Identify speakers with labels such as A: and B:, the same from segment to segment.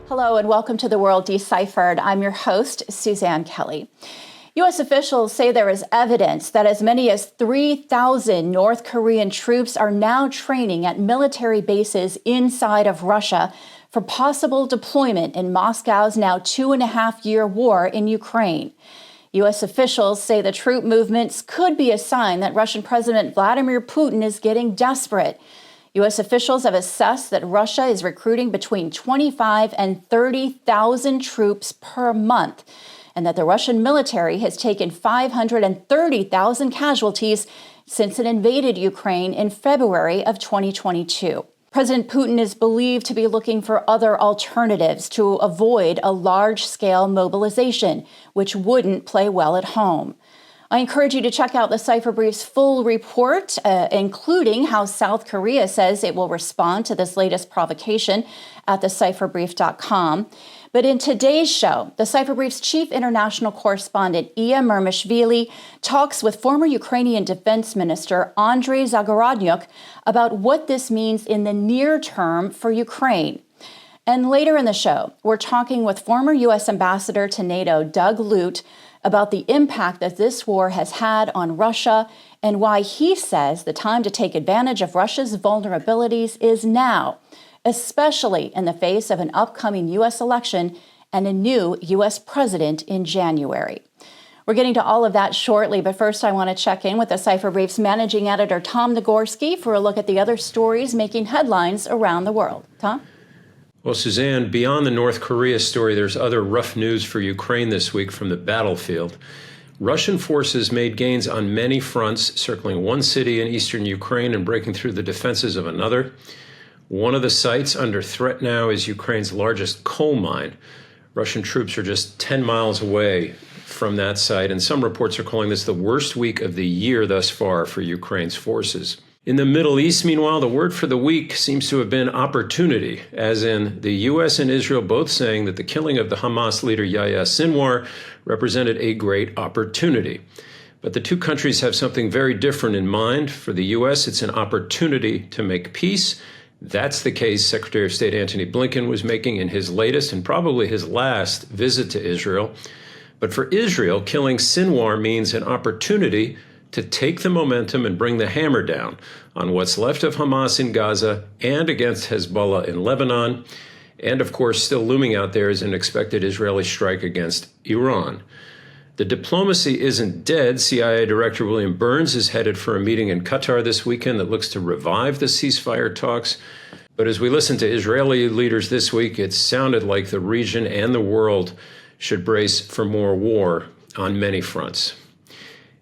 A: Hello and welcome to The World Deciphered. I'm your host, Suzanne Kelly. U.S. officials say there is evidence that as many as 3,000 North Korean troops are now training at military bases inside of Russia for possible deployment in Moscow's now 2.5-year war in Ukraine. U.S. officials say the troop movements could be a sign that Russian President Vladimir Putin is getting desperate. U.S. officials have assessed that Russia is recruiting between 25 and 30,000 troops per month, and that the Russian military has taken 530,000 casualties since it invaded Ukraine in February of 2022. President Putin is believed to be looking for other alternatives to avoid a large-scale mobilization, which wouldn't play well at home. I encourage you to check out the Cipher Brief's full report, including how South Korea says it will respond to this latest provocation at thecipherbrief.com. But in today's show, the Cipher Brief's chief international correspondent, Muermishvili, talks with former Ukrainian Defense Minister Andriy Zagorodnyuk about what this means in the near term for Ukraine. And later in the show, we're talking with former U.S. Ambassador to NATO Doug Lute about the impact that this war has had on Russia and why he says the time to take advantage of Russia's vulnerabilities is now, especially in the face of an upcoming U.S. election and a new U.S. president in January. We're getting to all of that shortly, but first I want to check in with the Cipher Brief's managing editor, Tom Nagorski, for a look at the other stories making headlines around the world. Tom?
B: Well, Suzanne, beyond the North Korea story, there's other rough news for Ukraine this week from the battlefield. Russian forces made gains on many fronts, circling one city in eastern Ukraine and breaking through the defenses of another. One of the sites under threat now is Ukraine's largest coal mine. Russian troops are just 10 miles away from that site, and some reports are calling this the worst week of the year thus far for Ukraine's forces. In the Middle East, meanwhile, the word for the week seems to have been opportunity, as in the U.S. and Israel both saying that the killing of the Hamas leader Yahya Sinwar represented a great opportunity. But the two countries have something very different in mind. For the U.S., it's an opportunity to make peace. That's the case Secretary of State Antony Blinken was making in his latest and probably his last visit to Israel. But for Israel, killing Sinwar means an opportunity to take the momentum and bring the hammer down on what's left of Hamas in Gaza and against Hezbollah in Lebanon. And of course, still looming out there is an expected Israeli strike against Iran. The diplomacy isn't dead. CIA Director William Burns is headed for a meeting in Qatar this weekend that looks to revive the ceasefire talks. But as we listened to Israeli leaders this week, it sounded like the region and the world should brace for more war on many fronts.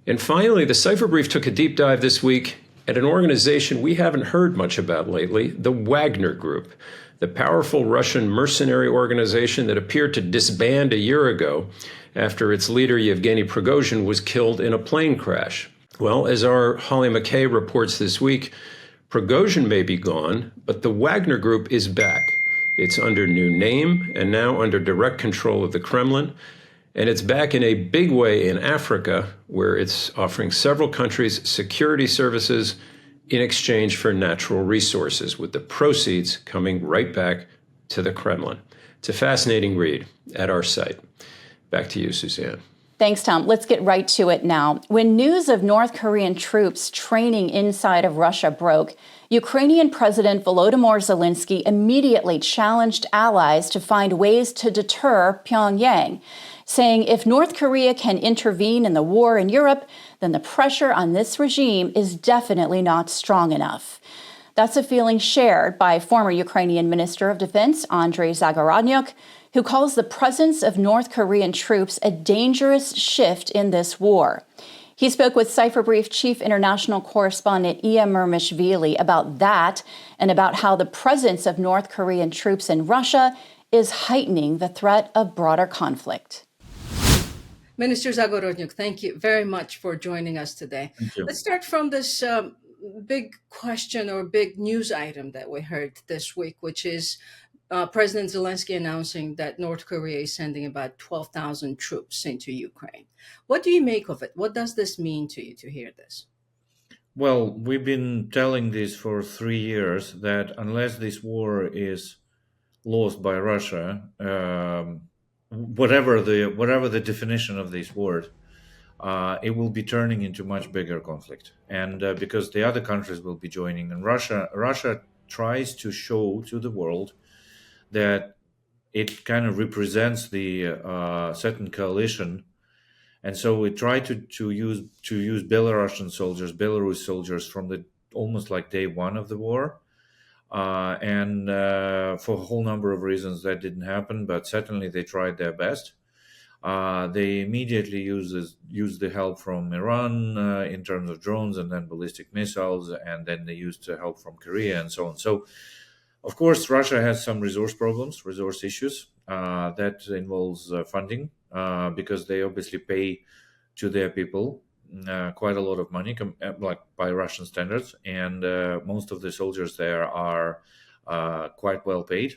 B: And finally, the Cipher Brief took a deep dive this week at an organization we haven't heard much about lately, the Wagner Group, the powerful Russian mercenary organization that appeared to disband a year ago after its leader Yevgeny Prigozhin was killed in a plane crash. Well, as our Holly McKay reports this week, Prigozhin may be gone, but the Wagner Group is back. It's under new name and now under direct control of the Kremlin. And it's back in a big way in Africa, where it's offering several countries security services in exchange for natural resources, with the proceeds coming right back to the Kremlin. It's a fascinating read at our site. Back to you, Suzanne.
A: Thanks, Tom. Let's get right to it now. When news of North Korean troops training inside of Russia broke, Ukrainian President Volodymyr Zelensky immediately challenged allies to find ways to deter Pyongyang, saying if North Korea can intervene in the war in Europe, then the pressure on this regime is definitely not strong enough. That's a feeling shared by former Ukrainian Minister of Defense Andriy Zagorodnyuk, who calls the presence of North Korean troops a dangerous shift in this war. He spoke with Cipher Brief Chief International Correspondent Muermishvili about that and about how the presence of North Korean troops in Russia is heightening the threat of broader conflict.
C: Minister Zagorodnyuk, thank you very much for joining us today. Let's start from this big question or big news item that we heard this week, which is President Zelensky announcing that North Korea is sending about 12,000 troops into Ukraine. What do you make of it? What does this mean to you to hear this?
D: Well, we've been telling this for 3 years, that unless this war is lost by Russia, whatever the definition of this word, it will be turning into much bigger conflict, and because the other countries will be joining, and Russia tries to show to the world that it kind of represents the certain coalition, and so we try to use Belarus soldiers from the almost like day one of the war, and for a whole number of reasons that didn't happen, but certainly they tried their best. They immediately used the help from Iran in terms of drones and then ballistic missiles, and then they used help from Korea and so on. So, of course, Russia has some resource issues that involves funding because they obviously pay to their people quite a lot of money, like by Russian standards, and most of the soldiers there are quite well paid.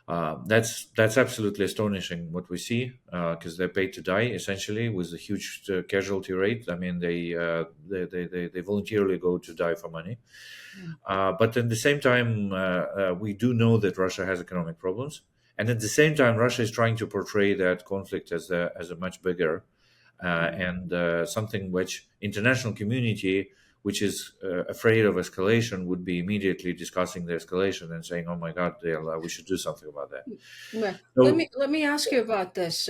D: That's absolutely astonishing what we see because they're paid to die essentially with a huge casualty rate. I mean, they voluntarily go to die for money. But at the same time, we do know that Russia has economic problems, and at the same time, Russia is trying to portray that conflict as a much bigger and something which international community, which is afraid of escalation, would be immediately discussing the escalation and saying, "Oh my God, we should do something about that."
C: Well,
D: So,
C: let me ask you about this.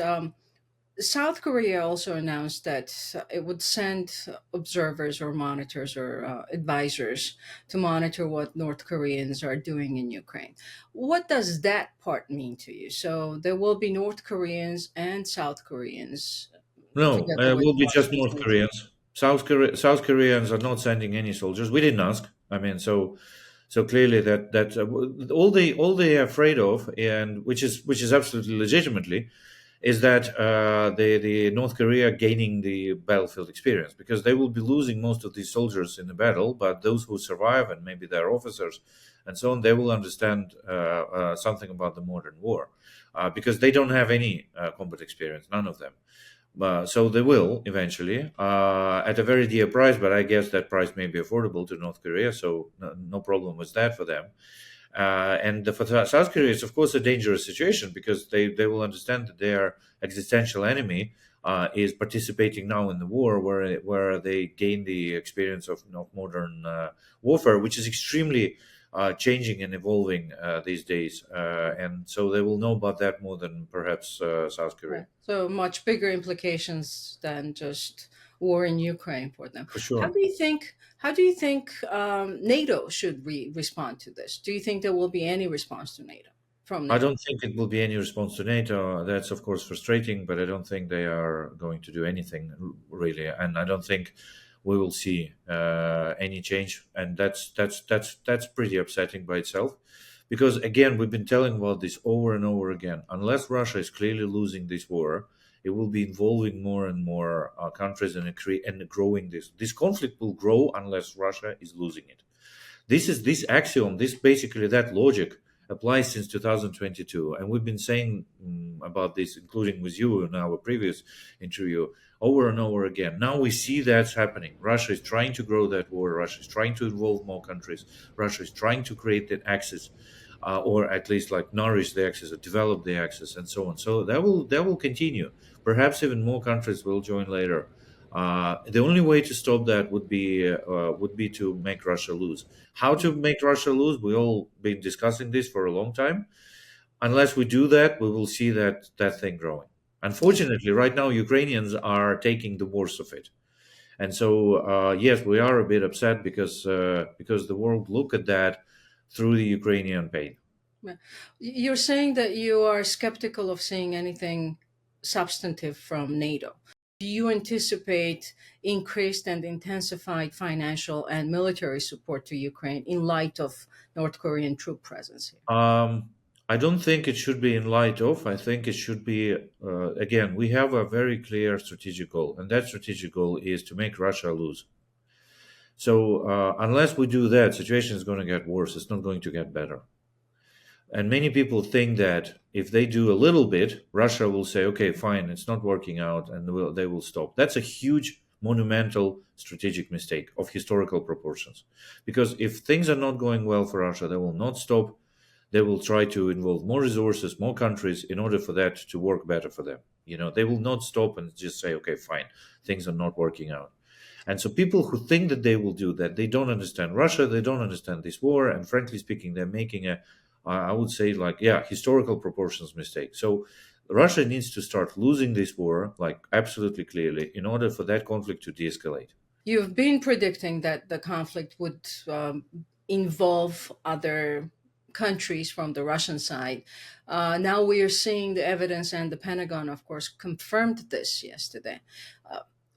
C: South Korea also announced that it would send observers or monitors or advisors to monitor what North Koreans are doing in Ukraine. What does that part mean to you? So there will be North Koreans and South Koreans
D: no,
C: together with
D: we'll be just
C: Russian
D: North
C: soldiers.
D: Koreans. South Koreans are not sending any soldiers. We didn't ask. I mean, so clearly that all they're afraid of, and which is absolutely legitimately, is that the North Korea gaining the battlefield experience, because they will be losing most of these soldiers in the battle, but those who survive and maybe their officers and so on, they will understand something about the modern war because they don't have any combat experience, none of them. So they will eventually at a very dear price, but I guess that price may be affordable to North Korea, so no problem with that for them. And for South Korea, it's of course a dangerous situation because they will understand that their existential enemy is participating now in the war, where they gain the experience of modern warfare, which is extremely changing and evolving these days. And so they will know about that more than perhaps South Korea.
C: Right. So much bigger implications than just war in Ukraine for them.
D: For
C: How
D: sure.
C: do you think? How do you think NATO should respond to this? Do you think there will be any response to NATO from
D: I
C: NATO?
D: don't think it will be any response to NATO. That's of course frustrating, but I don't think they are going to do anything really, and I don't think we will see any change. And that's pretty upsetting by itself, because again, we've been telling about this over and over again. Unless Russia is clearly losing this war, it will be involving more and more countries and growing this conflict will grow unless Russia is losing it. This axiom, this basically that logic applies since 2022, and we've been saying about this, including with you in our previous interview, over and over again. Now we see that's happening. Russia is trying to grow that war. Russia is trying to involve more countries. Russia is trying to create that axis, or at least like nourish the axis or develop the axis, and so on. So that will continue. Perhaps even more countries will join later. The only way to stop that would be to make Russia lose. How to make Russia lose? We all been discussing this for a long time. Unless we do that, we will see that thing growing. Unfortunately, right now Ukrainians are taking the worst of it, and so yes, we are a bit upset because the world look at that through the Ukrainian pain.
C: Yeah. You're saying that you are skeptical of seeing anything substantive from NATO. Do you anticipate increased and intensified financial and military support to Ukraine in light of North Korean troop presence here?
D: I don't think it should be in light of. I think it should be, again, we have a very clear strategic goal, and that strategic goal is to make Russia lose. So, unless we do that, situation is going to get worse. It's not going to get better. And many people think that if they do a little bit, Russia will say, okay, fine, it's not working out, and they will stop. That's a huge, monumental strategic mistake of historical proportions. Because if things are not going well for Russia, they will not stop. they will try to involve more resources, more countries in order for that to work better for them. They will not stop and just say, okay, fine, things are not working out. And so people who think that they will do that, they don't understand Russia, they don't understand this war, and frankly speaking, they're making I would say, historical proportions mistake. So Russia needs to start losing this war, absolutely clearly, in order for that conflict to de-escalate.
C: You've been predicting that the conflict would involve other countries from the Russian side. Now we are seeing the evidence, and the Pentagon, of course, confirmed this yesterday.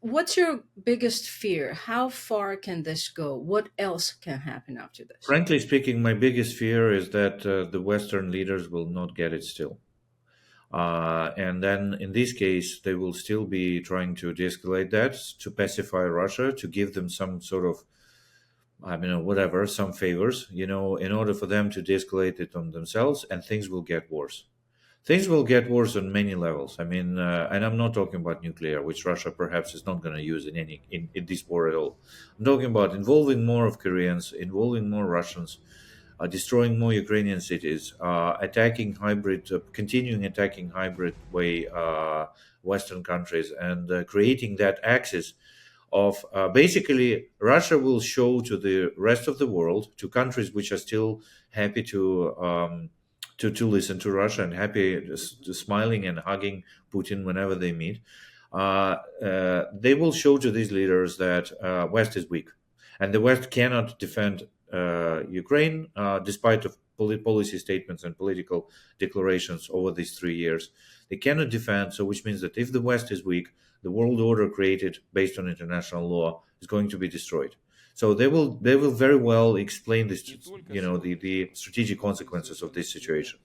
C: What's your biggest fear? How far can this go? What else can happen after this?
D: Frankly speaking, my biggest fear is that the Western leaders will not get it still. And then in this case, they will still be trying to de-escalate that, to pacify Russia, to give them some sort of, some favors, in order for them to de-escalate it on themselves, and things will get worse. Things will get worse on many levels. And I'm not talking about nuclear, which Russia perhaps is not going to use in this war at all. I'm talking about involving more of Koreans, involving more Russians, destroying more Ukrainian cities, continuing attacking hybrid way Western countries, and creating that axis of basically Russia will show to the rest of the world, to countries which are still happy to listen to Russia and happy, smiling and hugging Putin whenever they meet. They will show to these leaders that West is weak, and the West cannot defend Ukraine, despite of policy statements and political declarations over these 3 years. They cannot defend, so which means that if the West is weak, the world order created based on international law is going to be destroyed. So they will very well explain this, the strategic consequences of this situation.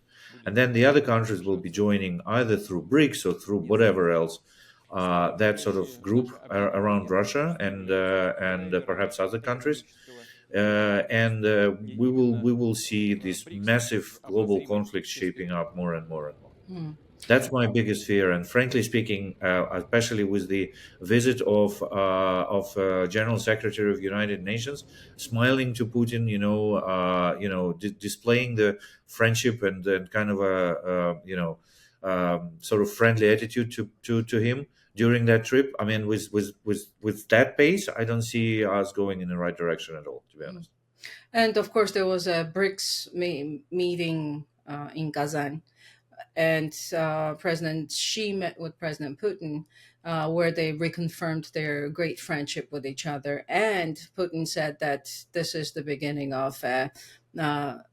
D: And then the other countries will be joining either through BRICS or through whatever else, that sort of group around Russia and perhaps other countries. We will see this massive global conflict shaping up more and more and more. That's my biggest fear, and frankly speaking, especially with the visit of General Secretary of United Nations, smiling to Putin, displaying the friendship and kind of a sort of friendly attitude to him during that trip. With that pace, I don't see us going in the right direction at all, to be honest.
C: And of course, there was a BRICS meeting in Kazan, and President Xi met with President Putin, where they reconfirmed their great friendship with each other. And Putin said that this is the beginning of a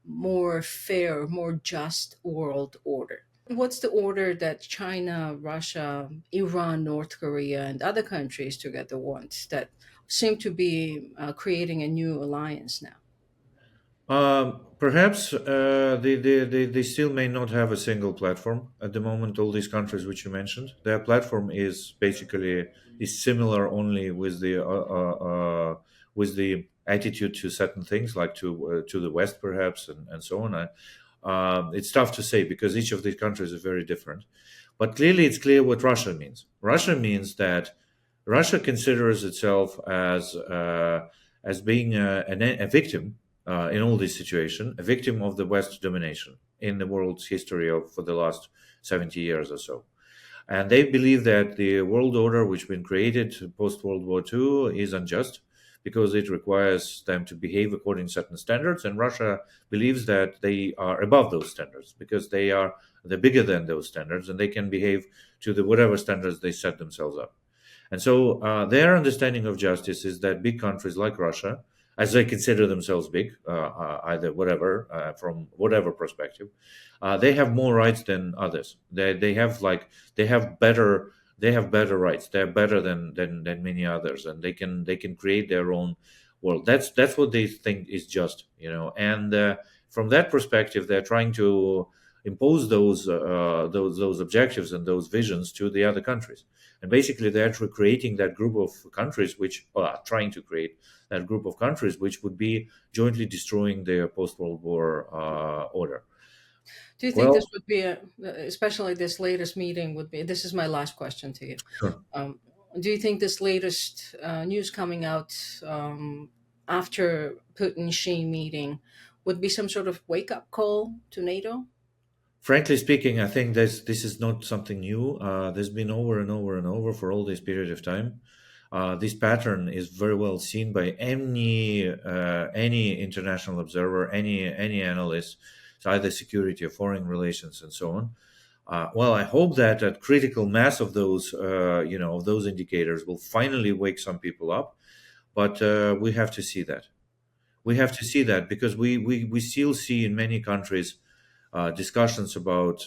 C: more fair, more just world order. What's the order that China, Russia, Iran, North Korea, and other countries together want, that seem to be creating a new alliance now?
D: Perhaps they still may not have a single platform at the moment. All these countries which you mentioned, their platform is similar only with the attitude to certain things, like to the West perhaps, and so on. It's tough to say because each of these countries is very different. But clearly, it's clear what Russia means. Russia means that Russia considers itself as being a victim. In all this situation, a victim of the West domination in the world's history for the last 70 years or so. And they believe that the world order which has been created post-World War II is unjust because it requires them to behave according to certain standards. And Russia believes that they are above those standards because they're bigger than those standards and they can behave to the whatever standards they set themselves up. And so their understanding of justice is that big countries like Russia, as they consider themselves big, from whatever perspective, they have more rights than others. They have better rights. They're better than many others, and they can create their own world. That's what they think is just, And from that perspective, they're trying to impose those objectives and those visions to the other countries. And basically, they're creating that group of countries trying to create that group of countries which would be jointly destroying their post-World War order.
C: Do you think this would be, especially this latest meeting would be, this is my last question to you.
D: Sure.
C: Do you think this latest news coming out after Putin-Xi meeting would be some sort of wake-up call to NATO?
D: Frankly speaking, I think this is not something new. There's been over and over and over for all this period of time. This pattern is very well seen by any international observer, any analyst, either security or foreign relations, and so on. Well, I hope that a critical mass of those, of those indicators will finally wake some people up. But we have to see that. We have to see that because we still see in many countries discussions about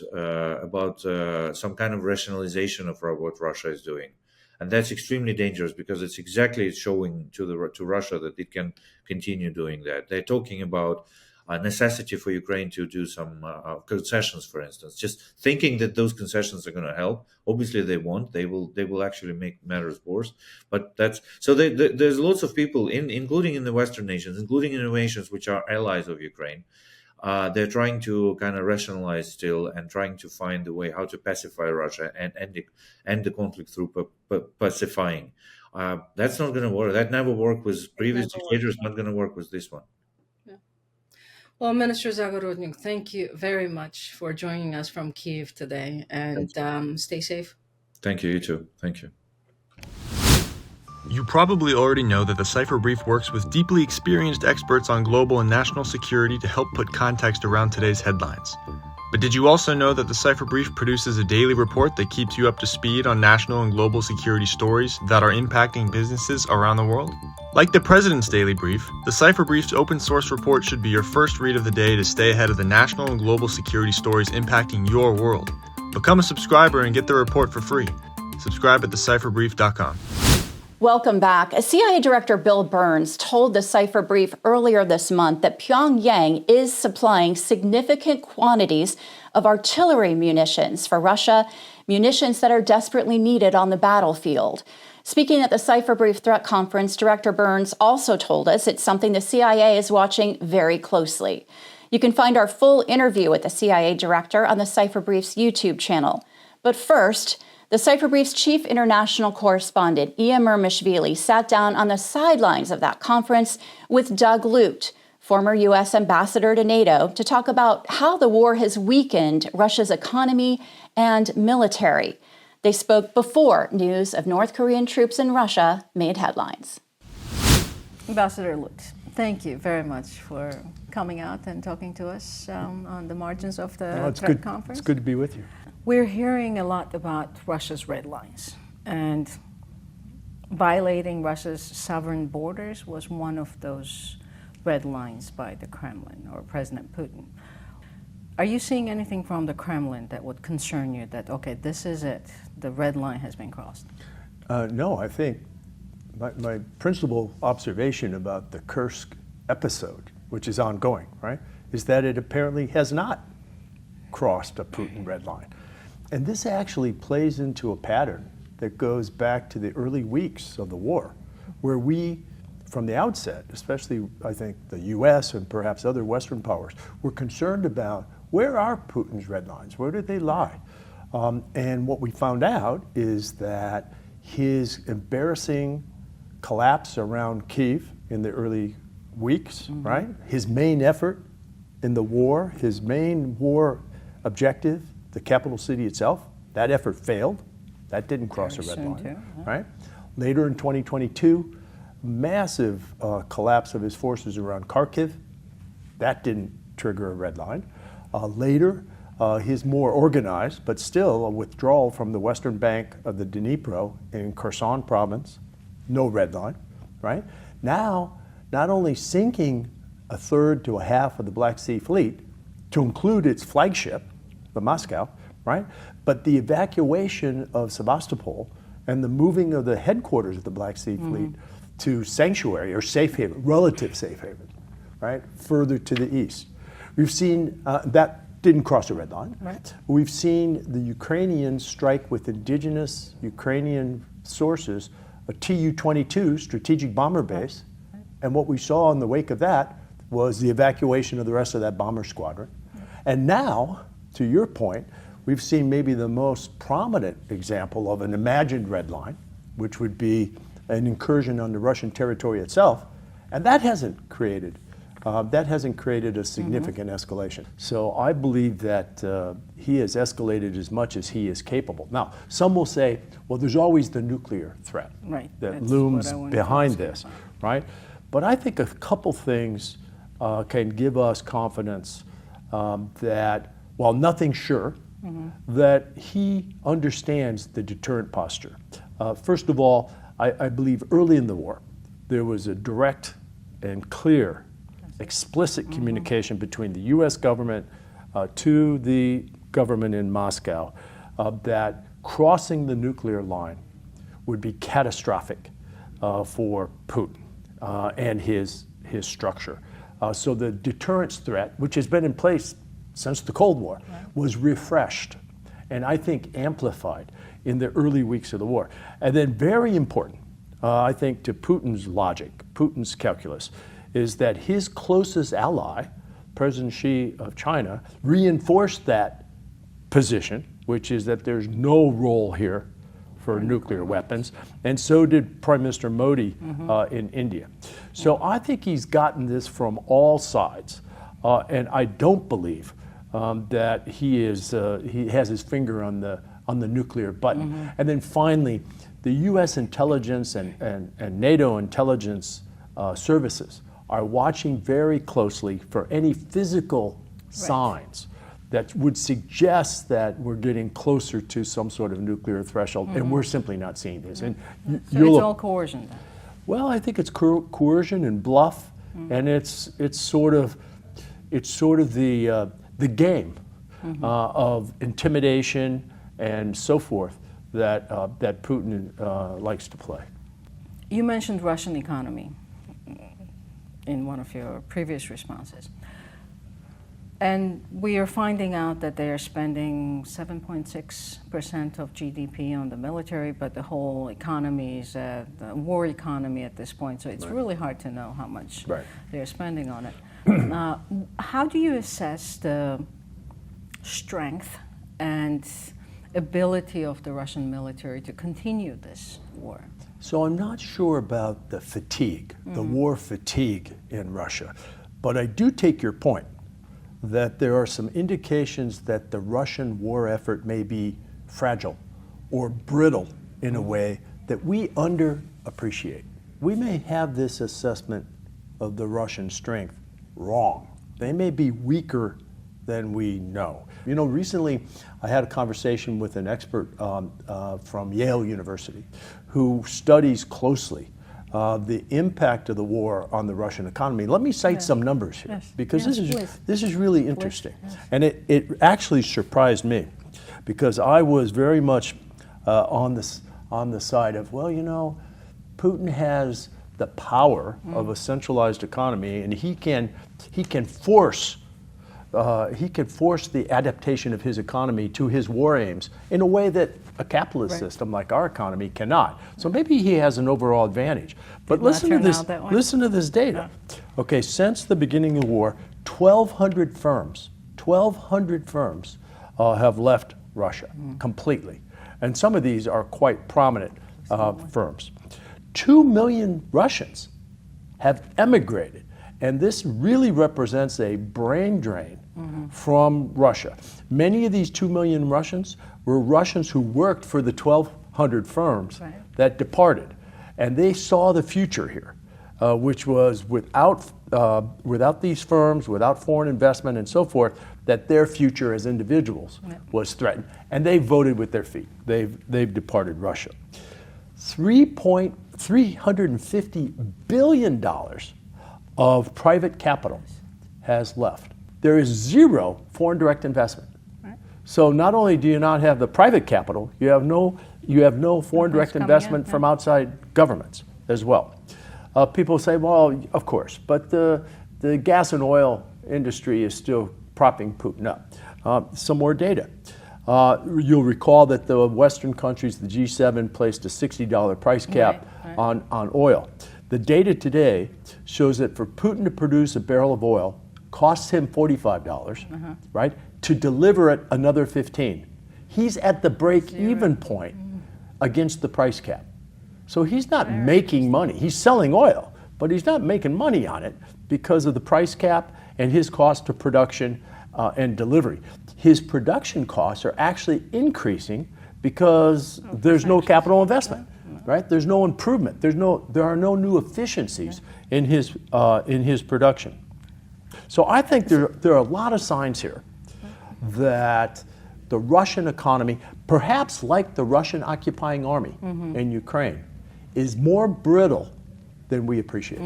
D: some kind of rationalization of what Russia is doing, and that's extremely dangerous because it's exactly showing to Russia that it can continue doing that. They're talking about a necessity for Ukraine to do some concessions, for instance, just thinking that those concessions are going to help. Obviously, they won't. They will actually make matters worse. But that's so. There's lots of people, including in the Western nations, including in nations which are allies of Ukraine. They're trying to kind of rationalize still and trying to find a way how to pacify Russia and end the conflict through pacifying. That's not going to work. That never worked with previous dictators. Not going to work with this one.
C: Well, Minister Zagorodnyuk, thank you very much for joining us from Kyiv today, and stay safe.
D: Thank you. You too. Thank you.
E: You probably already know that the Cipher Brief works with deeply experienced experts on global and national security to help put context around today's headlines. But did you also know that the Cipher Brief produces a daily report that keeps you up to speed on national and global security stories that are impacting businesses around the world? Like the President's Daily Brief, the Cipher Brief's open source report should be your first read of the day to stay ahead of the national and global security stories impacting your world. Become a subscriber and get the report for free. Subscribe at thecipherbrief.com.
A: Welcome back. CIA Director Bill Burns told the Cipher Brief earlier this month that Pyongyang is supplying significant quantities of artillery munitions for Russia, munitions that are desperately needed on the battlefield. Speaking at the Cipher Brief Threat Conference, Director Burns also told us it's something the CIA is watching very closely. You can find our full interview with the CIA Director on the Cipher Brief's YouTube channel. But first, the Cipher Brief's chief international correspondent, Muermishvili, sat down on the sidelines of that conference with Doug Lute, former U.S. ambassador to NATO, to talk about how the war has weakened Russia's economy and military. They spoke before news of North Korean troops in Russia made headlines.
C: Ambassador Lute, thank you very much for coming out and talking to us on the margins of the Threat Conference.
F: It's good to be with you.
C: We're hearing a lot about Russia's red lines, and violating Russia's sovereign borders was one of those red lines by the Kremlin or President Putin. Are you seeing anything from the Kremlin that would concern you that, okay, this is it, the red line has been crossed?
F: No, I think my principal observation about the Kursk episode, which is ongoing, right, is that it apparently has not crossed a Putin red line. And this actually plays into a pattern that goes back to the early weeks of the war, where we, from the outset, especially I think the US and perhaps other Western powers, were concerned about where are Putin's red lines? Where do they lie? And what we found out is that his embarrassing collapse around Kyiv in the early weeks, right? His main effort in the war, his main war objective, the capital city itself, that effort failed. That didn't cross a red line, right? Later in 2022, massive collapse of his forces around Kharkiv. That didn't trigger a red line. Later, his more organized, but still a withdrawal from the western bank of the Dnipro in Kherson province, no red line, right? Now, not only sinking a third to a half of the Black Sea Fleet, to include its flagship, the Moscow, right? But the evacuation of Sevastopol and the moving of the headquarters of the Black Sea Fleet to sanctuary or safe haven, relative safe haven, right? Further to the east. We've seen that didn't cross a red line.
C: Right.
F: We've seen the Ukrainians strike with indigenous Ukrainian sources a Tu-22 strategic bomber base. And what we saw in the wake of that was the evacuation of the rest of that bomber squadron. And now, to your point, we've seen maybe the most prominent example of an imagined red line, which would be an incursion on the Russian territory itself. And that hasn't created that hasn't created a significant escalation. So I believe that he has escalated as much as he is capable. Now, some will say, well, there's always the nuclear threat that looms behind this, right? But I think a couple things can give us confidence that, while nothing's sure, that he understands the deterrent posture. First of all, I believe early in the war, there was a direct and clear, explicit communication between the U.S. government to the government in Moscow that crossing the nuclear line would be catastrophic for Putin and his structure. So the deterrence threat, which has been in place since the Cold War, was refreshed and I think amplified in the early weeks of the war. And then very important, I think, to Putin's logic, Putin's calculus, is that his closest ally, President Xi of China, reinforced that position, which is that there's no role here for nuclear weapons, and so did Prime Minister Modi in India. So I think he's gotten this from all sides, and I don't believe that he has his finger on the nuclear button. And then finally, the U.S. intelligence and NATO intelligence services are watching very closely for any physical signs that would suggest that we're getting closer to some sort of nuclear threshold, and we're simply not seeing this. And
G: so it's all coercion then?
F: Well, I think it's coercion and bluff, and it's sort of the game of intimidation and so forth that Putin likes to play.
G: You mentioned Russian economy in one of your previous responses. And we are finding out that they are spending 7.6% of GDP on the military, but the whole economy is a war economy at this point, so it's really hard to know how much they're spending on it. How do you assess the strength and ability of the Russian military to continue this war?
F: So I'm not sure about the fatigue, the war fatigue in Russia, but I do take your point that there are some indications that the Russian war effort may be fragile or brittle in a way that we underappreciate. We may have this assessment of the Russian strength wrong. They may be weaker than we know. You know, recently I had a conversation with an expert from Yale University who studies closely the impact of the war on the Russian economy. Let me cite some numbers here, because this is really interesting. And it actually surprised me, because I was very much on the side of, well, you know, Putin has the power of a centralized economy, and he can force the adaptation of his economy to his war aims in a way that a capitalist system like our economy cannot. So maybe he has an overall advantage. But listen to this data. Okay, since the beginning of the war, 1,200 firms have left Russia completely. And some of these are quite prominent firms. 2 million Russians have emigrated. And this really represents a brain drain from Russia. Many of these 2 million Russians were Russians who worked for the 1,200 firms that departed. And they saw the future here, which was without these firms, without foreign investment and so forth, that their future as individuals was threatened. And they voted with their feet. They've departed Russia. $350 billion of private capital has left. There is zero foreign direct investment. So not only do you not have the private capital, you have no foreign direct investment from outside governments as well. People say, well, of course, but the gas and oil industry is still propping Putin up. Some more data. You'll recall that the Western countries, the G7, placed a $60 price cap on oil. The data today shows that for Putin to produce a barrel of oil costs him $45, right? To deliver it, another $15. He's at the break-even point against the price cap. So he's not making money. He's selling oil, but he's not making money on it because of the price cap and his cost of production and delivery. His production costs are actually increasing because there's no capital investment, right? There's no improvement. There are no new efficiencies in his production. So I think there are a lot of signs here that the Russian economy, perhaps like the Russian occupying army in Ukraine, is more brittle than we appreciate.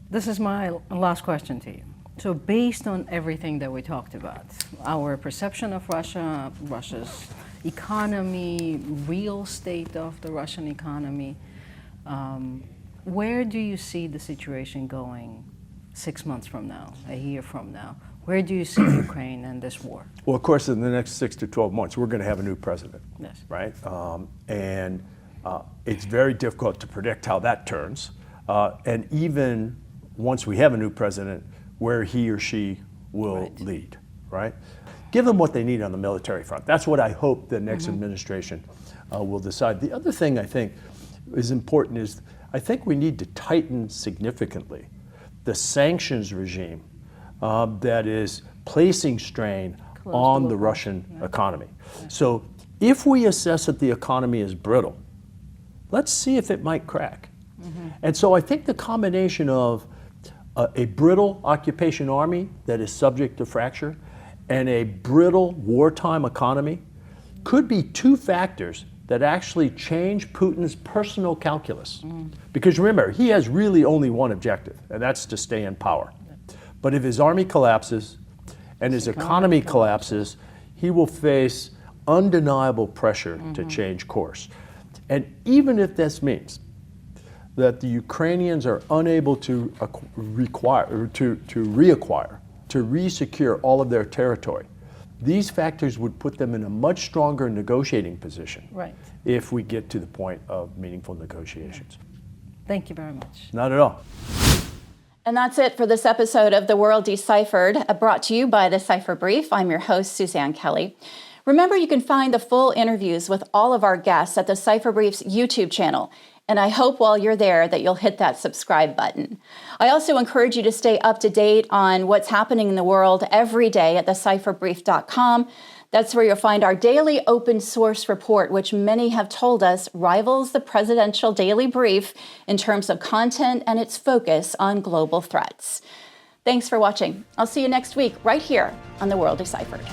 G: This is my last question to you. So based on everything that we talked about, our perception of Russia, Russia's economy, real state of the Russian economy, where do you see the situation going 6 months from now, a year from now? Where do you see Ukraine and this war?
F: Well, of course, in the next 6 to 12 months, we're going to have a new president,
G: Yes.
F: right? And it's very difficult to predict how that turns. And even once we have a new president, where he or she will lead, right? Give them what they need on the military front. That's what I hope the next administration will decide. The other thing I think is important is I think we need to tighten significantly the sanctions regime that is placing strain on the Russian economy. So if we assess that the economy is brittle, let's see if it might crack. And so I think the combination of a brittle occupation army that is subject to fracture and a brittle wartime economy could be two factors that actually change Putin's personal calculus. Because remember, he has really only one objective, and that's to stay in power. But if his army collapses and his economy collapses, he will face undeniable pressure to change course. And even if this means that the Ukrainians are unable to reacquire, to resecure all of their territory, these factors would put them in a much stronger negotiating position if we get to the point of meaningful negotiations.
G: Thank you very much.
F: Not at all.
A: And that's it for this episode of The World Deciphered, brought to you by the Cipher Brief. I'm your host, Suzanne Kelly. Remember, you can find the full interviews with all of our guests at the Cipher Brief's YouTube channel. And I hope while you're there that you'll hit that subscribe button. I also encourage you to stay up to date on what's happening in the world every day at thecipherbrief.com. That's where you'll find our daily open source report, which many have told us rivals the presidential daily brief in terms of content and its focus on global threats. Thanks for watching. I'll see you next week right here on The World Deciphered.